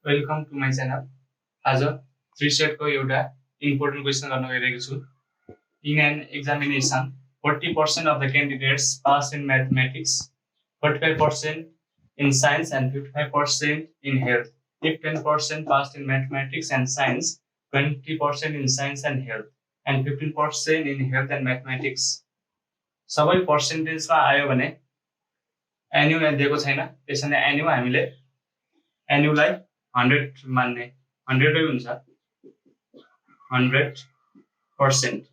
Welcome to my channel. आज 3 set को एउटा important question गर्न गइरहेको छु. In an examination, 40% of the candidates pass in mathematics, 45% in science and 55% in health. If 10% passed in mathematics and science, 20% in science and health, and 15% in health and mathematics. सबै पर्सेन्टेजमा आयो भने एन्यु यहाँ दिएको छैन, त्यसैले एन्यु हामीले एन्युलाई 100 मान्ने 100 नै हुन्छ 100%.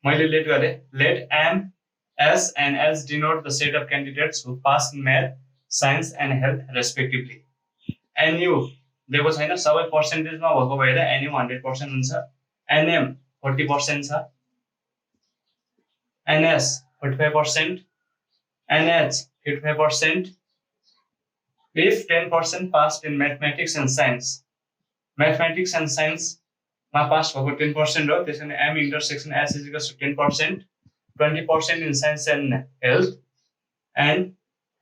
मैले लेट गरे let M, S and S denote the set of candidates who pass in math, science and health respectively. NU दिएको छैन, सबै पर्सेन्टेजमा भएको भएर NU 100% हुन्छ. NM 40% छ, NS 45%, NH 55%. If 10% passed in mathematics and science, mathematics and science ma pass भएको 10% हो, त्यसैले M intersection S is equals to 10%, 20% in science and health, and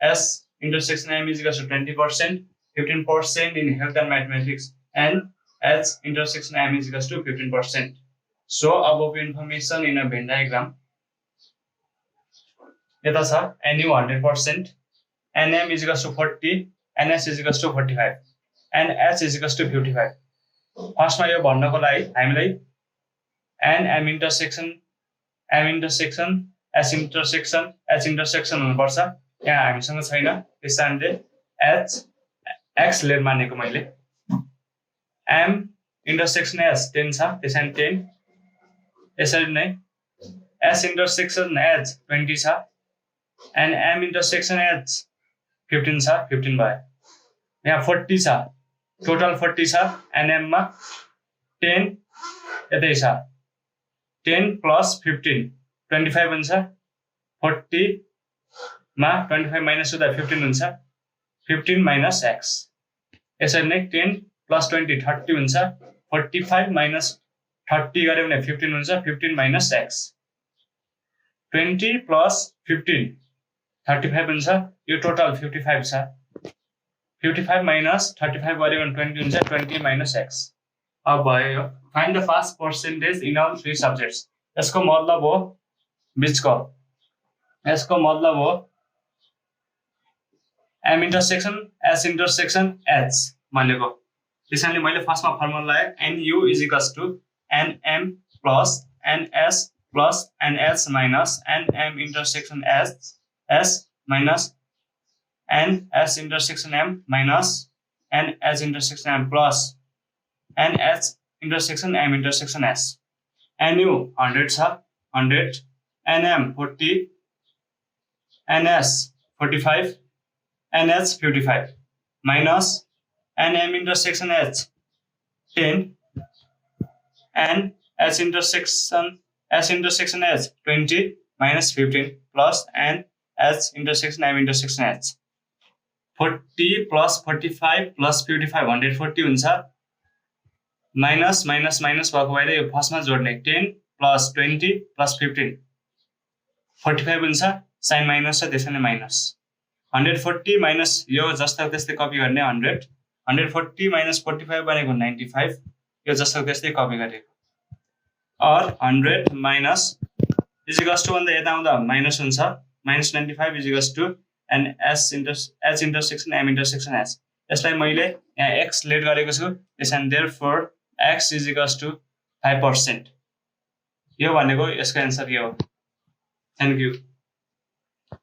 S intersection M is equals to 20%, 15% in health and mathematics, and H intersection M is equals to 15%. So above information in a Venn diagram. यता छ NU 100%, NM is equals to 40, NS is equals to 45, and H is equals to 55. फर्स्टमा यो भन्नको लागि हामीलाई M intersection S intersection H intersection हुनुपर्छ. यहाँ हामीसँग छैन, त्यसैले H X लेट मानेको मैले. M intersection S 10 छ, त्यसैले 10. यसरी नै S intersection H 20 छ, and M intersection H 15 छ, 15 भयो. यहाँ 40 छ, टोटल 40 छ, and M मा 10 यतै छ, 10 plus 15 25 हुन्छ. 40 मा 25 माइनस हुँदा 15 हुन्छ, 15 minus X. यसरी नै 10 plus 20 30 हुन्छ, 45 minus 30 गरे भने 15 हुन्छ, 15 minus X. 20 plus 15 35 हुन्छ, यो टोटल 55 छ. 55 minus 35 गरे भने 20 हुन्छ, 20 minus X. अब भयो यो find the pass percentage in all three subjects. यसको मतलब हो बीचको, यसको मतलब हो M intersection S intersection H भनेको. त्यसैले मैले फर्स्टमा फर्मुला लगाए NU is equals to NM plus NS plus NH minus NM intersection S minus NS intersection M minus NH intersection M plus NH intersection M intersection S. NU 100 छ, 100, NM 40, NS 45, NH 55 minus NM intersection H 10 and S intersection H 20 minus 15 plus and H intersection M intersection H. 40 plus 45 plus 55 140 हुन्छ, minus minus minus भएको भएर यो फर्स्टमा जोड्ने 10 plus 20 plus 15 45 हुन्छ, sign minus छ त्यसैले माइनस. 140 माइनस यो जस्तो त्यस्तै कपी गर्ने 100, 140 minus 45 भनेको 95, यो जस्तो त्यस्तै कपी गरेको. और 100 minus is equals to भन्दा यता आउँदा माइनस हुन्छ, minus 95 is equals to and H intersection M intersection S. यसलाई मैले यहाँ X लेट गरेको छु, त्यसैले therefore X is equals to 5%. यो भनेको यसको आन्सर यो हो. Thank you.